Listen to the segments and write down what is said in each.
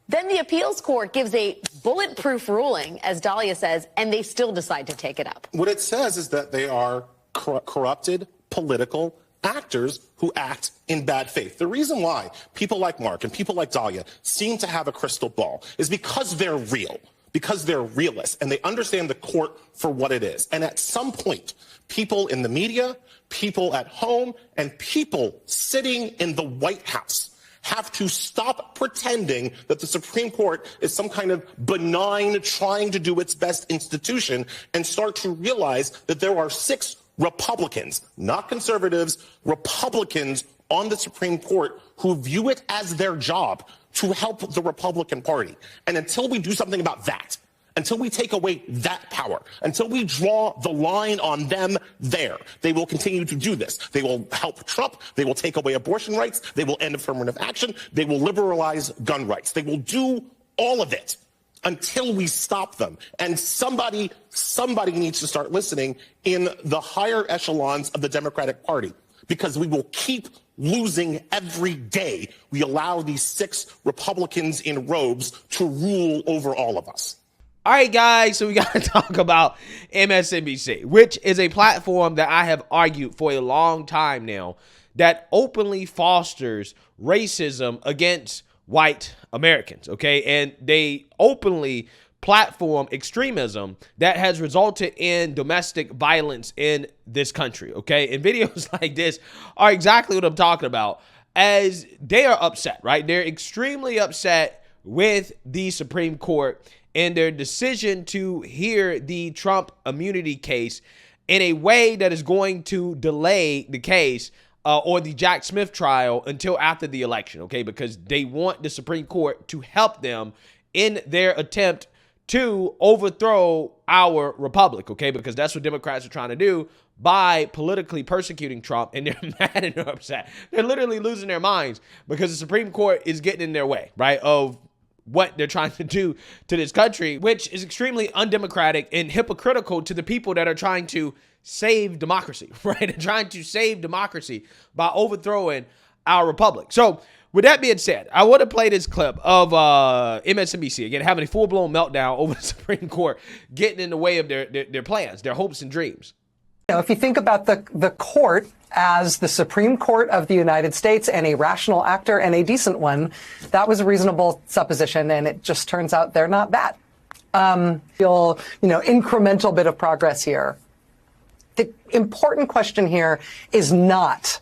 Then the appeals court gives a bulletproof ruling, as Dahlia says, and they still decide to take it up. What it says is that they are corrupted political actors who act in bad faith. The reason why people like Mark and people like Dahlia seem to have a crystal ball is because they're real, because they're realists, and they understand the court for what it is. And at some point, people in the media, people at home, and people sitting in the White House have to stop pretending that the Supreme Court is some kind of benign, trying to do its best institution and start to realize that there are 6 Republicans, not conservatives, Republicans on the Supreme Court who view it as their job to help the Republican Party. And until we do something about that, until we take away that power, until we draw the line on them there, they will continue to do this. They will help Trump. They will take away abortion rights. They will end affirmative action. They will liberalize gun rights. They will do all of it until we stop them. And somebody needs to start listening in the higher echelons of the Democratic Party, because we will keep losing every day we allow these 6 Republicans in robes to rule over all of us. All right, guys, so we got to talk about MSNBC, which is a platform that I have argued for a long time now that openly fosters racism against white Americans, okay? And they openly platform extremism that has resulted in domestic violence in this country, okay? And videos like this are exactly what I'm talking about, as they are upset, right? They're extremely upset with the Supreme Court and their decision to hear the Trump immunity case in a way that is going to delay the case or the Jack Smith trial until after the election, okay? Because they want the Supreme Court to help them in their attempt to overthrow our republic, okay? Because that's what Democrats are trying to do by politically persecuting Trump, and they're mad and they're upset. They're literally losing their minds because the Supreme Court is getting in their way, right, of what they're trying to do to this country, which is extremely undemocratic and hypocritical to the people that are trying to save democracy, right? They're trying to save democracy by overthrowing our republic. So with that being said, I want to play this clip of MSNBC, again, having a full-blown meltdown over the Supreme Court, getting in the way of their plans, their hopes and dreams. You know, if you think about the court as the Supreme Court of the United States and a rational actor and a decent one, that was a reasonable supposition, and it just turns out they're not that. Incremental bit of progress here. The important question here is not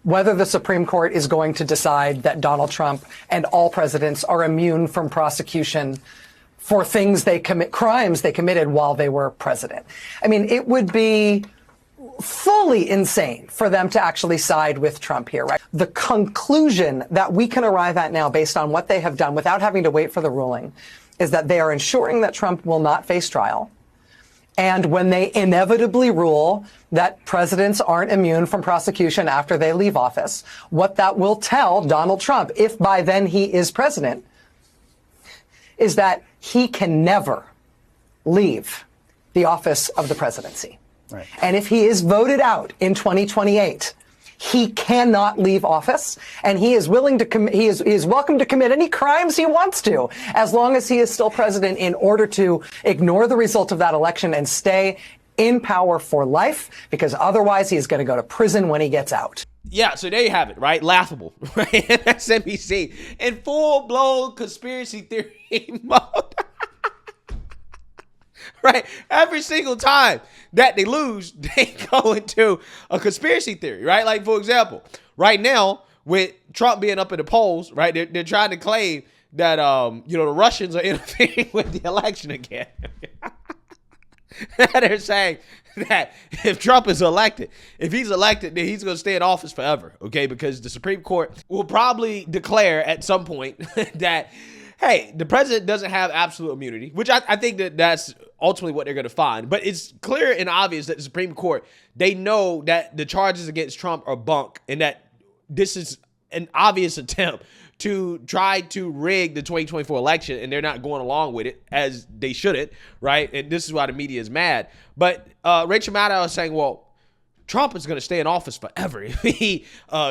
whether the Supreme Court is going to decide that Donald Trump and all presidents are immune from prosecution for things crimes they committed while they were president. I mean, it would be fully insane for them to actually side with Trump here, right? The conclusion that we can arrive at now based on what they have done without having to wait for the ruling is that they are ensuring that Trump will not face trial. And when they inevitably rule that presidents aren't immune from prosecution after they leave office, what that will tell Donald Trump, if by then he is president, is that he can never leave the office of the presidency. Right. And if he is voted out in 2028, he cannot leave office, and he is willing to he is welcome to commit any crimes he wants to, as long as he is still president, in order to ignore the result of that election and stay in power for life, because otherwise he is going to go to prison when he gets out. Yeah, so there you have it, right? Laughable, right? MSNBC in full-blown conspiracy theory mode. Right? Every single time that they lose, they go into a conspiracy theory, right? Like, for example, right now, with Trump being up in the polls, right, they're trying to claim that, the Russians are interfering with the election again. They're saying that if Trump is elected, if he's elected, then he's going to stay in office forever, okay? Because the Supreme Court will probably declare at some point that, hey, the president doesn't have absolute immunity, which I think that's ultimately what they're going to find. But it's clear and obvious that the Supreme Court, they know that the charges against Trump are bunk and that this is an obvious attempt to try to rig the 2024 election, and they're not going along with it, as they shouldn't, right? And this is why the media is mad. But Rachel Maddow is saying, well, Trump is going to stay in office forever if he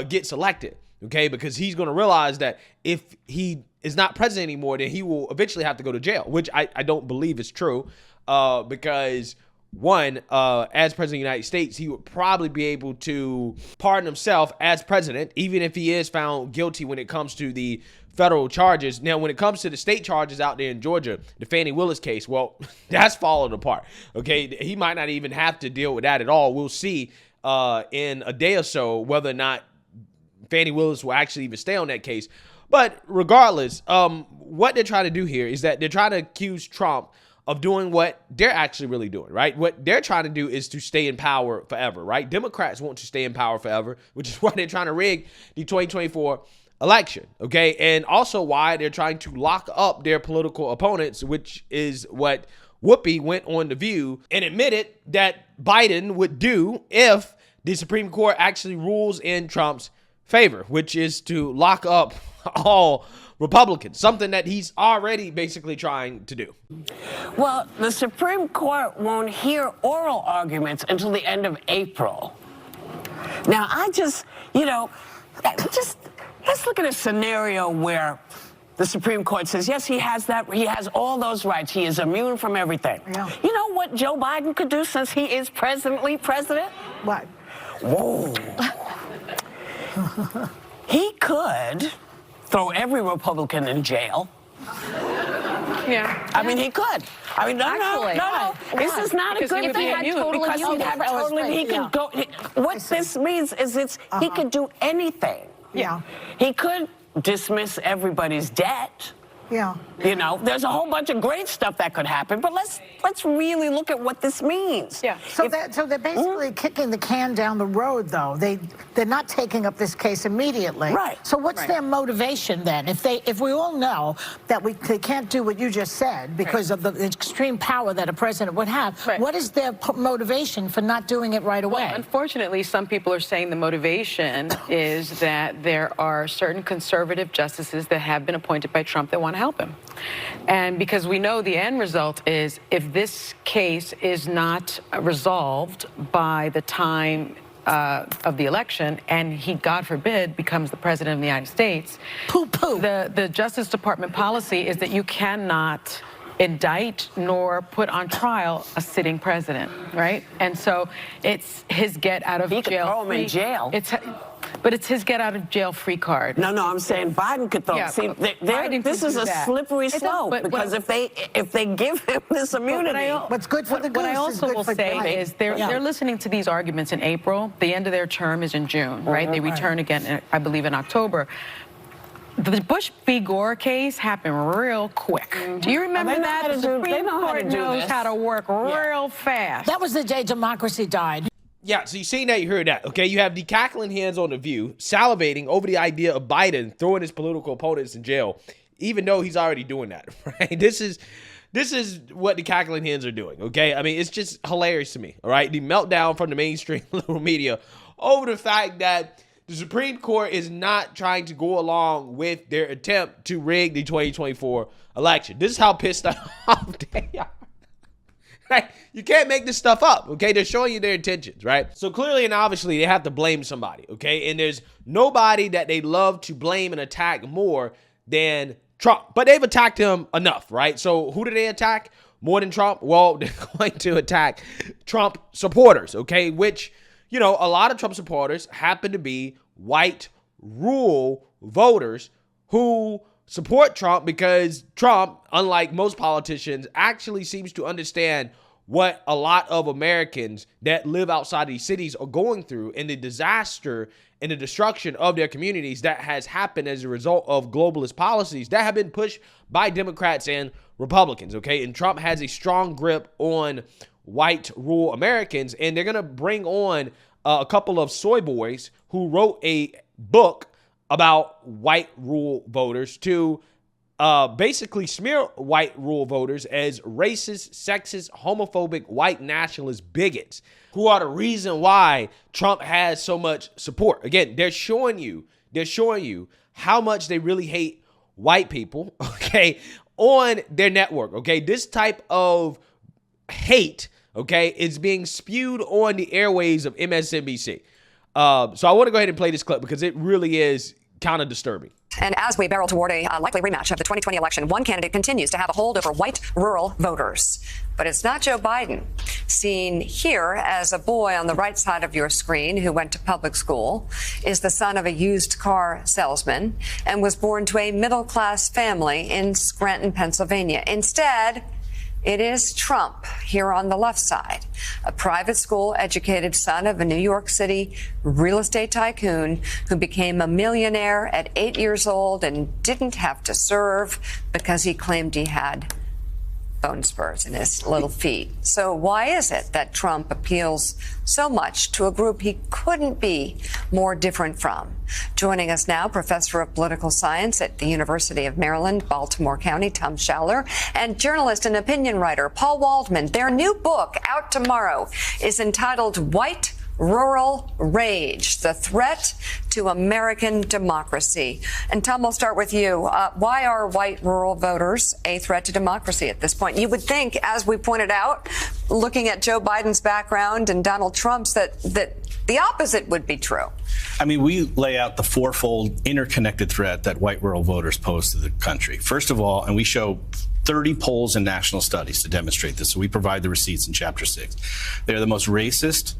gets elected, okay? Because he's going to realize that if he is not president anymore, then he will eventually have to go to jail, which I don't believe is true, because one, as president of the United States, he would probably be able to pardon himself as president, even if he is found guilty when it comes to the federal charges. Now, when it comes to the state charges out there in Georgia, the Fannie Willis case, well, that's falling apart. Okay, he might not even have to deal with that at all. We'll see in a day or so whether or not Fannie Willis will actually even stay on that case. But regardless, what they're trying to do here is that they're trying to accuse Trump of doing what they're actually really doing, right? What they're trying to do is to stay in power forever, right? Democrats want to stay in power forever, which is why they're trying to rig the 2024 election, okay? And also why they're trying to lock up their political opponents, which is what Whoopi went on The View and admitted that Biden would do if the Supreme Court actually rules in Trump's favor, which is to lock up all Republicans, something that he's already basically trying to do. Well, the Supreme Court won't hear oral arguments until the end of April. Now, let's look at a scenario where the Supreme Court says, yes, he has all those rights. He is immune from everything. Yeah. You know what Joe Biden could do since he is president? What? Whoa. He could throw every Republican in jail. Yeah. I mean, he could. I mean, no. This is not a good thing. Because he'd have totally, he can go. What this means is he could do anything. Yeah. He could dismiss everybody's debt. Yeah. You know, there's a whole bunch of great stuff that could happen, but let's really look at what this means. Yeah. So they're basically kicking the can down the road, though. They're not taking up this case immediately. Right. So what's their motivation then? If we all know that they can't do what you just said because of the extreme power that a president would have, what is their motivation for not doing it right away? Well, unfortunately, some people are saying the motivation is that there are certain conservative justices that have been appointed by Trump that want to help him. And because we know the end result is if this case is not resolved by the time of the election and he, God forbid, becomes the president of the United States, the Justice Department policy is that you cannot indict nor put on trial a sitting president, right? And so it's his get out of jail. He could throw him in jail. But it's his get out of jail free card. No, I'm saying Biden could throw. Yeah, See, this is a slippery slope because if they give him this immunity, what's good for the goose What I also will say is they're listening to these arguments in April. The end of their term is in June, right? They return again, I believe, in October. The Bush v. Gore case happened real quick. Do you remember that? The Supreme Court knows how to work real fast. That was the day democracy died. Yeah, so you seen that, you heard that, okay? You have the cackling hands on The View salivating over the idea of Biden throwing his political opponents in jail, even though he's already doing that, right? This is what the cackling hands are doing, okay? I mean, it's just hilarious to me, all right? The meltdown from the mainstream liberal media over the fact that the Supreme Court is not trying to go along with their attempt to rig the 2024 election. This is how pissed off they are. Right? You can't make this stuff up, okay? They're showing you their intentions, right? So clearly and obviously they have to blame somebody, okay? And there's nobody that they love to blame and attack more than Trump. But they've attacked him enough, right? So who do they attack more than Trump? Well, they're going to attack Trump supporters, okay? Which, you know, a lot of Trump supporters happen to be white rural voters who support Trump because Trump, unlike most politicians, actually seems to understand what a lot of Americans that live outside these cities are going through and the disaster and the destruction of their communities that has happened as a result of globalist policies that have been pushed by Democrats and Republicans, okay? And Trump has a strong grip on white rural Americans, and they're going to bring on a couple of soy boys who wrote a book about white rural voters to basically smear white rural voters as racist, sexist, homophobic, white nationalist bigots who are the reason why Trump has so much support. Again, they're showing you how much they really hate white people, okay, on their network, okay? This type of hate, okay, is being spewed on the airwaves of MSNBC. So I want to go ahead and play this clip because it really is kind of disturbing. And as we barrel toward a likely rematch of the 2020 election, one candidate continues to have a hold over white rural voters. But it's not Joe Biden. Seen here as a boy on the right side of your screen who went to public school, is the son of a used car salesman and was born to a middle-class family in Scranton, Pennsylvania. Instead, it is Trump here on the left side, a private school educated son of a New York City real estate tycoon who became a millionaire at 8 years old and didn't have to serve because he claimed he had bone spurs in his little feet. So why is it that Trump appeals so much to a group he couldn't be more different from? Joining us now, professor of political science at the University of Maryland, Baltimore County, Tom Schaller, and journalist and opinion writer Paul Waldman. Their new book, out tomorrow, is entitled White Rural Rage, the Threat to American Democracy. And Tom, we'll start with you. Why are white rural voters a threat to democracy at this point? You would think, as we pointed out, looking at Joe Biden's background and Donald Trump's, that the opposite would be true. I mean, we lay out the fourfold interconnected threat that white rural voters pose to the country. First of all, and we show 30 polls and national studies to demonstrate this, so we provide the receipts in Chapter 6. They are the most racist,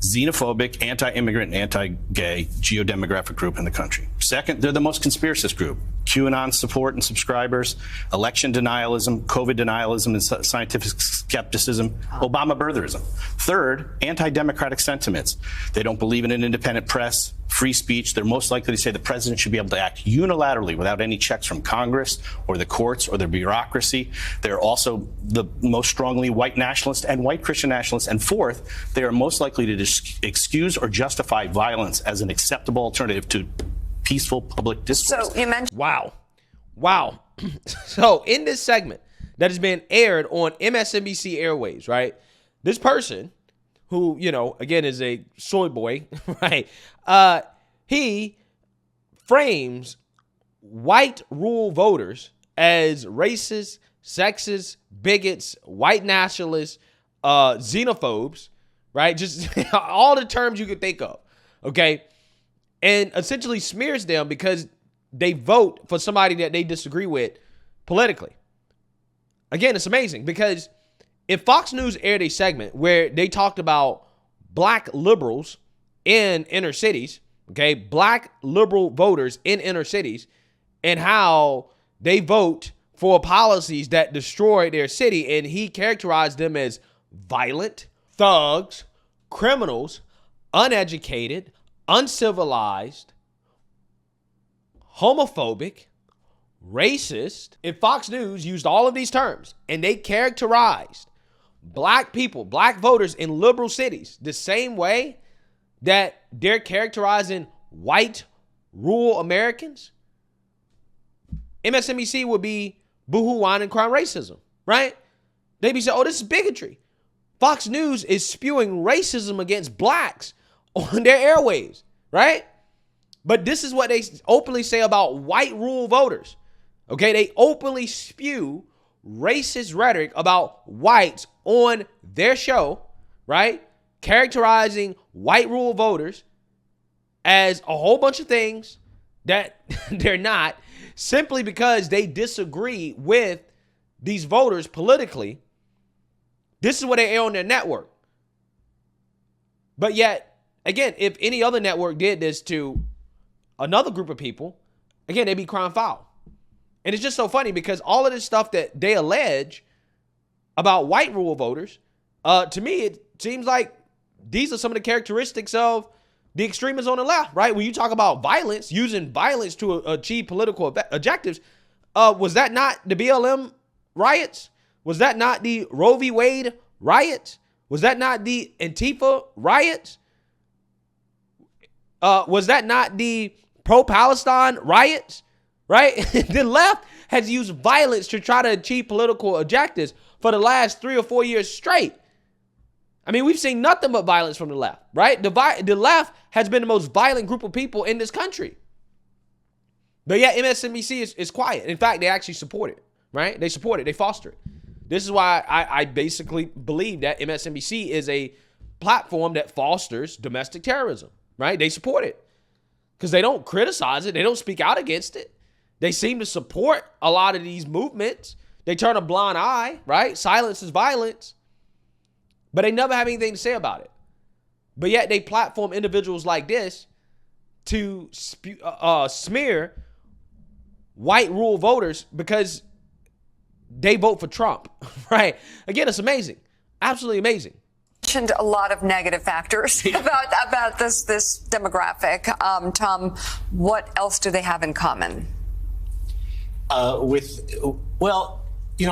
xenophobic, anti-immigrant, and anti-gay geodemographic group in the country. Second, they're the most conspiracist group. QAnon support and subscribers, election denialism, COVID denialism and scientific skepticism, Obama birtherism. Third, anti-democratic sentiments. They don't believe in an independent press, free speech. They're most likely to say the president should be able to act unilaterally without any checks from Congress or the courts or the bureaucracy. They're also the most strongly white nationalist and white Christian nationalists. And fourth, they are most likely to excuse or justify violence as an acceptable alternative to peaceful public discourse. So you mentioned... Wow. So in this segment that has been aired on MSNBC airwaves, right, this person who, you know, again, is a soy boy, right, he frames white rural voters as racist, sexist, bigots, white nationalists, xenophobes, right, just all the terms you could think of, okay, and essentially smears them because they vote for somebody that they disagree with politically. Again, it's amazing because if Fox News aired a segment where they talked about black liberals in inner cities, okay, black liberal voters in inner cities, and how they vote for policies that destroy their city, and he characterized them as violent, thugs, criminals, uneducated, uncivilized, homophobic, racist. If Fox News used all of these terms and they characterized black people, black voters in liberal cities the same way that they're characterizing white rural Americans, MSNBC would be boohoo whining crime racism, right? They'd be saying, oh, this is bigotry. Fox News is spewing racism against blacks on their airwaves, right? But this is what they openly say about white rural voters. Okay, they openly spew racist rhetoric about whites on their show, right? Characterizing white rural voters as a whole bunch of things that they're not, simply because they disagree with these voters politically. This is what they air on their network. But yet, again, if any other network did this to another group of people, again, they'd be crime foul. And it's just so funny because all of this stuff that they allege about white rural voters, to me, it seems like these are some of the characteristics of the extremists on the left, right? When you talk about violence, using violence to achieve political objectives, was that not the BLM riots? Was that not the Roe v. Wade riots? Was that not the Antifa riots? Was that not the pro-Palestine riots, right? The left has used violence to try to achieve political objectives for the last 3 or 4 years straight. I mean, we've seen nothing but violence from the left, right? The left has been the most violent group of people in this country. But yeah, MSNBC is quiet. In fact, they actually support it, right? They support it. They foster it. This is why I basically believe that MSNBC is a platform that fosters domestic terrorism, right? They support it. because they don't criticize it. They don't speak out against it. They seem to support a lot of these movements. They turn a blind eye, right? Silence is violence. But they never have anything to say about it. But yet they platform individuals like this to smear white rural voters because they vote for Trump, right? Again, it's amazing. Absolutely amazing. Mentioned a lot of negative factors about this demographic. Tom, what else do they have in common? I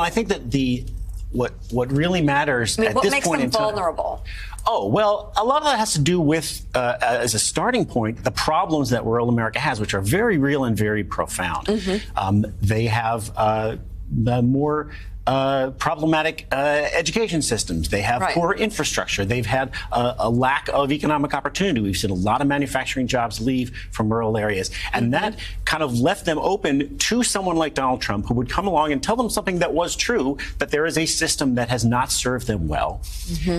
think that what really matters at what this makes point them in time. vulnerable? Oh, well, a lot of that has to do with, as a starting point, the problems that rural America has, which are very real and very profound. They have more problematic education systems. They have poor infrastructure. They've had a lack of economic opportunity. We've seen a lot of manufacturing jobs leave from rural areas. And that kind of left them open to someone like Donald Trump, who would come along and tell them something that was true, that there is a system that has not served them well.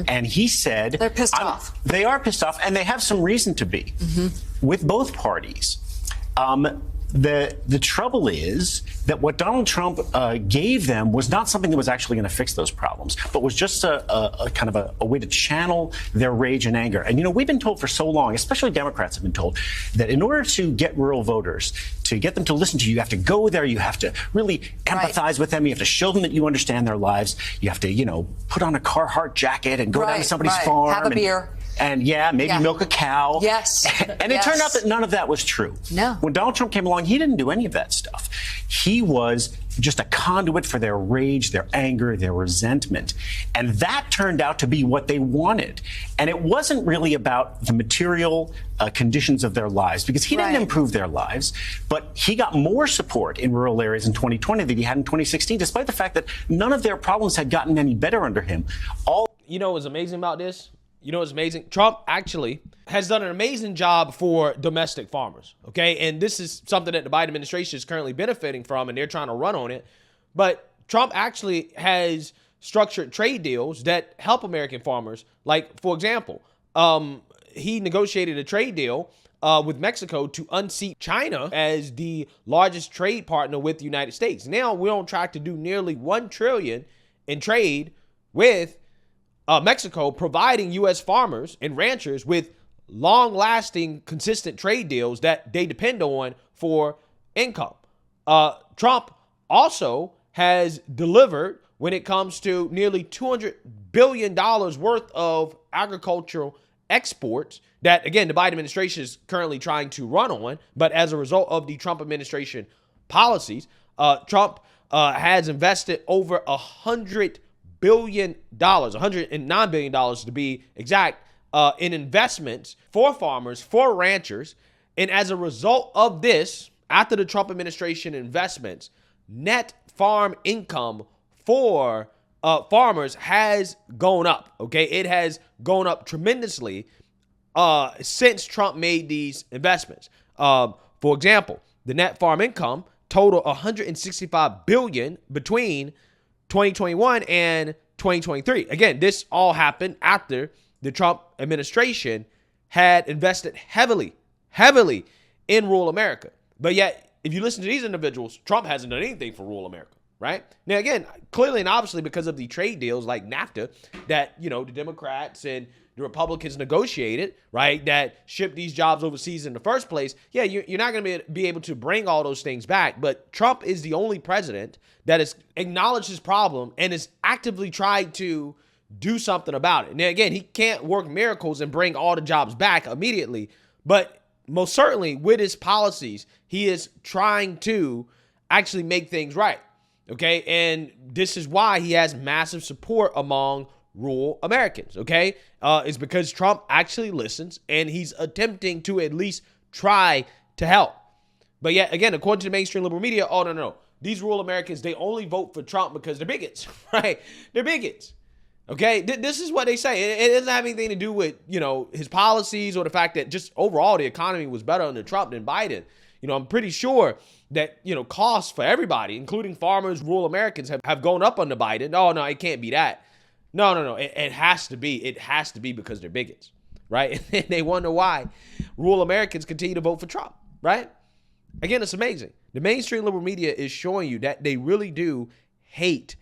And he said... They're pissed off. They are pissed off, and they have some reason to be with both parties. The trouble is that what Donald Trump gave them was not something that was actually going to fix those problems, but was just a kind of a way to channel their rage and anger. And, we've been told for so long, especially Democrats have been told, that in order to get rural voters, to get them to listen to you, you have to go there, you have to really empathize with them, you have to show them that you understand their lives, you have to, put on a Carhartt jacket and go down to somebody's farm. Have a beer. And maybe milk a cow. Yes. And it turned out that none of that was true. No. When Donald Trump came along, he didn't do any of that stuff. He was just a conduit for their rage, their anger, their resentment. And that turned out to be what they wanted. And it wasn't really about the material conditions of their lives, because he didn't improve their lives. But he got more support in rural areas in 2020 than he had in 2016, despite the fact that none of their problems had gotten any better under him. What's amazing about this? What's amazing? Trump actually has done an amazing job for domestic farmers, okay? And this is something that the Biden administration is currently benefiting from, and they're trying to run on it. But Trump actually has structured trade deals that help American farmers. Like, for example, he negotiated a trade deal with Mexico to unseat China as the largest trade partner with the United States. Now we're on track to do nearly $1 trillion in trade with Mexico, providing U.S. farmers and ranchers with long-lasting, consistent trade deals that they depend on for income. Trump also has delivered when it comes to nearly $200 billion worth of agricultural exports that, again, the Biden administration is currently trying to run on. But as a result of the Trump administration policies, Trump has invested over $109 billion to be exact, in investments for farmers, for ranchers. And as a result of this, after the Trump administration investments, net farm income for farmers has gone up. Okay, it has gone up tremendously since Trump made these investments. For example, the net farm income total $165 billion between 2021 and 2023. Again, this all happened after the Trump administration had invested heavily in rural America. But yet, if you listen to these individuals, Trump hasn't done anything for rural America, right? Now, again, clearly and obviously because of the trade deals like NAFTA that, the Democrats and the Republicans negotiated, right, that shipped these jobs overseas in the first place. Yeah, you're not going to be able to bring all those things back. But Trump is the only president that has acknowledged his problem and has actively tried to do something about it. Now, again, he can't work miracles and bring all the jobs back immediately. But most certainly with his policies, he is trying to actually make things right. Okay, and this is why he has massive support among rural Americans, okay? It's because Trump actually listens and he's attempting to at least try to help. But yet, again, according to the mainstream liberal media, oh, no. These rural Americans, they only vote for Trump because they're bigots, right? They're bigots, okay? This is what they say. It doesn't have anything to do with, his policies or the fact that just overall the economy was better under Trump than Biden. I'm pretty sure that, costs for everybody, including farmers, rural Americans, have gone up under Biden. Oh, no, it can't be that. No. It has to be. It has to be because they're bigots, right? And they wonder why rural Americans continue to vote for Trump. right? Again, it's amazing. The mainstream liberal media is showing you that they really do hate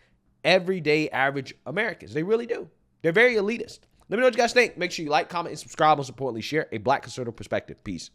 everyday average Americans. They really do. They're very elitist. Let me know what you guys think. Make sure you like, comment, and subscribe. Most importantly, share a Black conservative perspective. Peace.